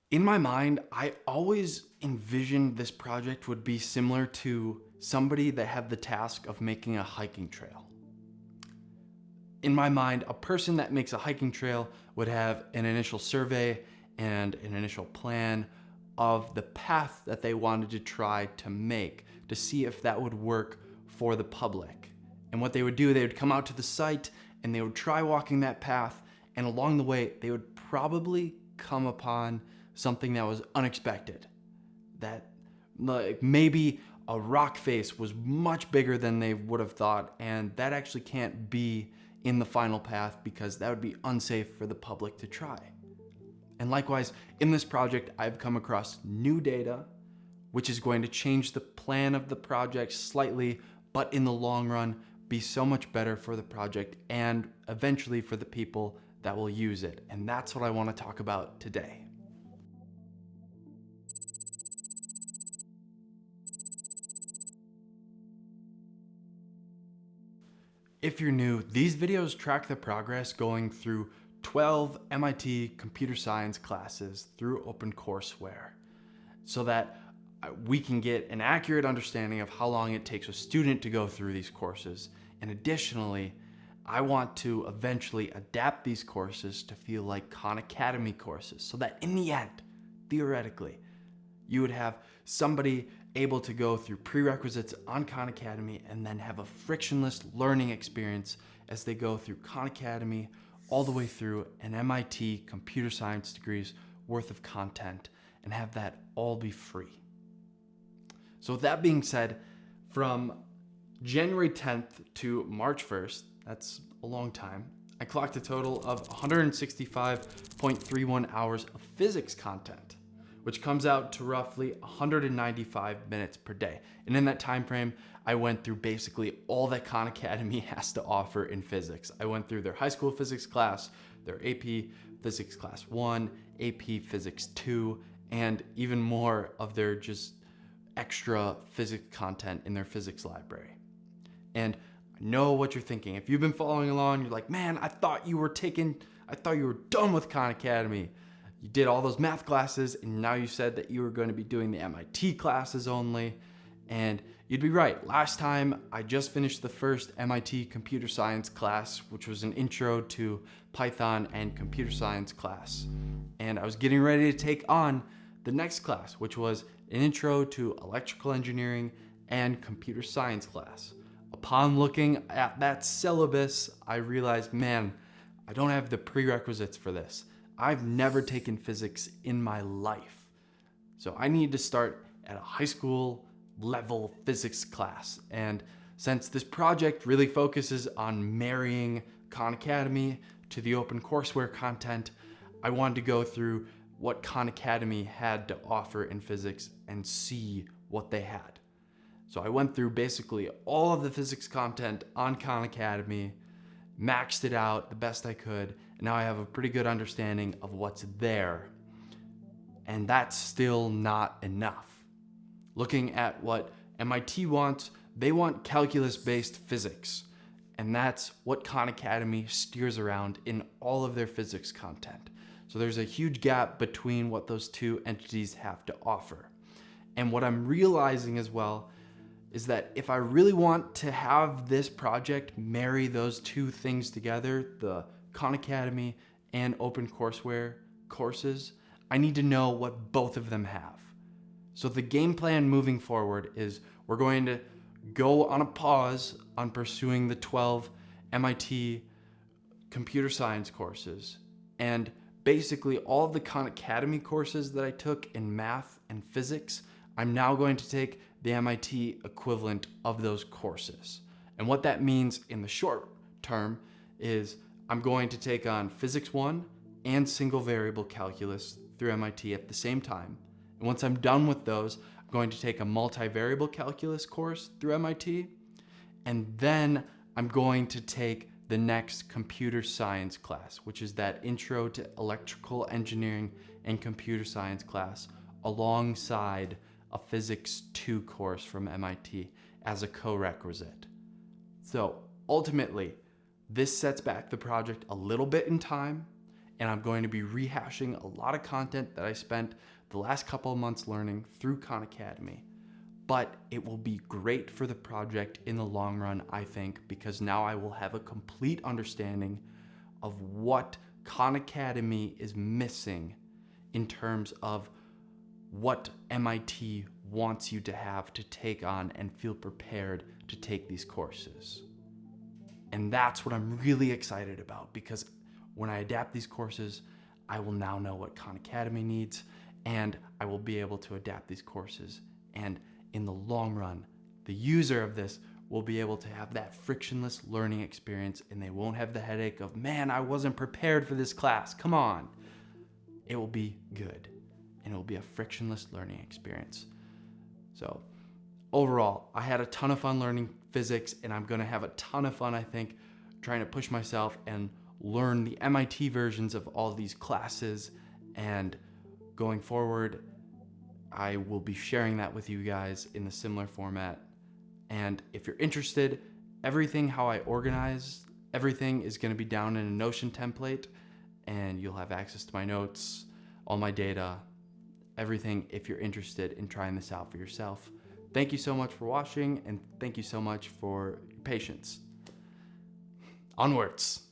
In my mind, I always envisioned this project would be similar to somebody that had the task of making a hiking trail. In my mind, a person that makes a hiking trail would have an initial survey and an initial plan of the path that they wanted to try to make to see if that would work for the public. And what they would do, they would come out to the site and they would try walking that path, and along the way, they would probably come upon something that was unexpected. That like maybe a rock face was much bigger than they would have thought, and that actually can't be in the final path because that would be unsafe for the public to try. And likewise, in this project, I've come across new data, which is going to change the plan of the project slightly, but in the long run, be so much better for the project and eventually for the people that will use it. And that's what I want to talk about today. If you're new, these videos track the progress going through 12 MIT computer science classes through OpenCourseWare so that we can get an accurate understanding of how long it takes a student to go through these courses. And additionally, I want to eventually adapt these courses to feel like Khan Academy courses so that in the end, theoretically, you would have somebody able to go through prerequisites on Khan Academy and then have a frictionless learning experience as they go through Khan Academy all the way through an MIT computer science degree's worth of content and have that all be free. So with that being said, from January 10th to March 1st, that's a long time, I clocked a total of 165.31 hours of physics content, which comes out to roughly 195 minutes per day. And in that time frame, I went through basically all that Khan Academy has to offer in physics. I went through their high school physics class, their AP Physics Class 1, AP Physics 2, and even more of their just extra physics content in their physics library. And I know what you're thinking. If you've been following along, you're like, man, I thought you were done with Khan Academy. You did all those math classes, and now you said that you were going to be doing the MIT classes only. And you'd be right. Last time, I just finished the first MIT computer science class, which was an intro to Python and computer science class. And I was getting ready to take on the next class, which was an intro to electrical engineering and computer science class. Upon looking at that syllabus, I realized, man, I don't have the prerequisites for this. I've never taken physics in my life. So I need to start at a high school level physics class. And since this project really focuses on marrying Khan Academy to the OpenCourseWare content, I wanted to go through what Khan Academy had to offer in physics and see what they had. So I went through basically all of the physics content on Khan Academy, maxed it out the best I could, and now I have a pretty good understanding of what's there. And that's still not enough. Looking at what MIT wants, they want calculus-based physics. And that's what Khan Academy steers around in all of their physics content. So there's a huge gap between what those two entities have to offer. And what I'm realizing as well is that if I really want to have this project marry those two things together, the Khan Academy and OpenCourseWare courses, I need to know what both of them have. So the game plan moving forward is we're going to go on a pause on pursuing the 12 MIT computer science courses, and basically all of the Khan Academy courses that I took in math and physics, I'm now going to take the MIT equivalent of those courses. And what that means in the short term is I'm going to take on Physics 1 and Single Variable Calculus through MIT at the same time. And once I'm done with those, I'm going to take a Multivariable Calculus course through MIT. And then I'm going to take the next computer science class, which is that Intro to Electrical Engineering and Computer Science class, alongside a Physics 2 course from MIT as a co-requisite. So ultimately, this sets back the project a little bit in time. and I'm going to be rehashing a lot of content that I spent the last couple of months learning through Khan Academy. But it will be great for the project in the long run, I think, because now I will have a complete understanding of what Khan Academy is missing in terms of what MIT wants you to have to take on and feel prepared to take these courses. And that's what I'm really excited about, because when I adapt these courses, I will now know what Khan Academy needs, and I will be able to adapt these courses. And in the long run, the user of this will be able to have that frictionless learning experience, and they won't have the headache of, man, I wasn't prepared for this class. Come on. It will be good, and it will be a frictionless learning experience. So overall, I had a ton of fun learning physics, and I'm going to have a ton of fun, I think, trying to push myself and learn the MIT versions of all these classes. And going forward, I will be sharing that with you guys in a similar format. And if you're interested, everything how I organize, everything is going to be down in a Notion template, and you'll have access to my notes, all my data, everything if you're interested in trying this out for yourself. Thank you so much for watching, and thank you so much for your patience. Onwards.